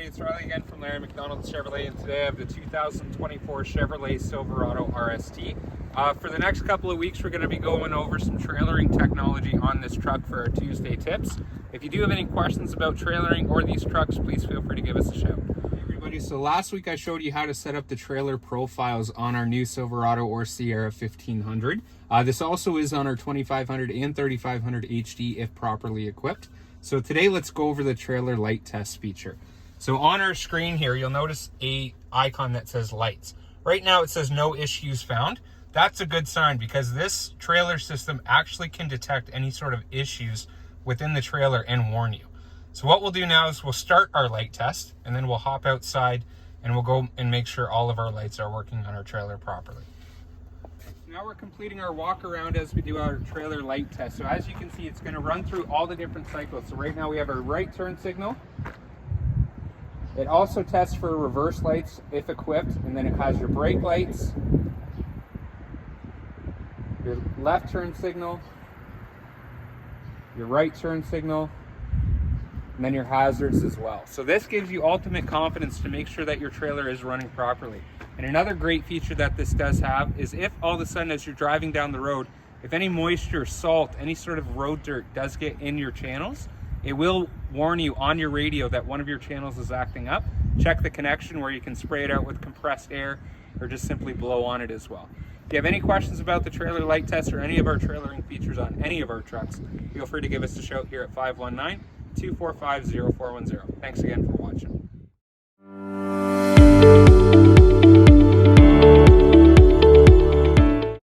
everybody, it's Riley again from Larry McDonald Chevrolet, and today I have the 2024 Chevrolet Silverado RST. For the next couple of weeks, we're going to be going over some trailering technology on this truck for our Tuesday tips. If you do have any questions about trailering or these trucks, please feel free to give us a shout. Hey everybody, so last week I showed you how to set up the trailer profiles on our new Silverado or Sierra 1500. This also is on our 2500 and 3500 HD if properly equipped. So today let's go over the trailer light test feature. So on our screen here, you'll notice a icon that says lights. Right now it says no issues found. That's a good sign because this trailer system actually can detect any sort of issues within the trailer and warn you. So what we'll do now is we'll start our light test and then we'll hop outside and we'll go and make sure all of our lights are working on our trailer properly. Now we're completing our walk around as we do our trailer light test. So as you can see, it's going to run through all the different cycles. So right now we have our right turn signal. It also tests for reverse lights if equipped, and then it has your brake lights, your left turn signal, your right turn signal, and then your hazards as well. So this gives you ultimate confidence to make sure that your trailer is running properly. And another great feature that this does have is if all of a sudden as you're driving down the road, if any moisture, salt, any sort of road dirt does get in your channels, it will warn you on your radio that one of your channels is acting up. Check the connection where you can spray it out with compressed air or just simply blow on it as well. If you have any questions about the trailer light test or any of our trailering features on any of our trucks, feel free to give us a shout here at 519-245-0410. Thanks again for watching.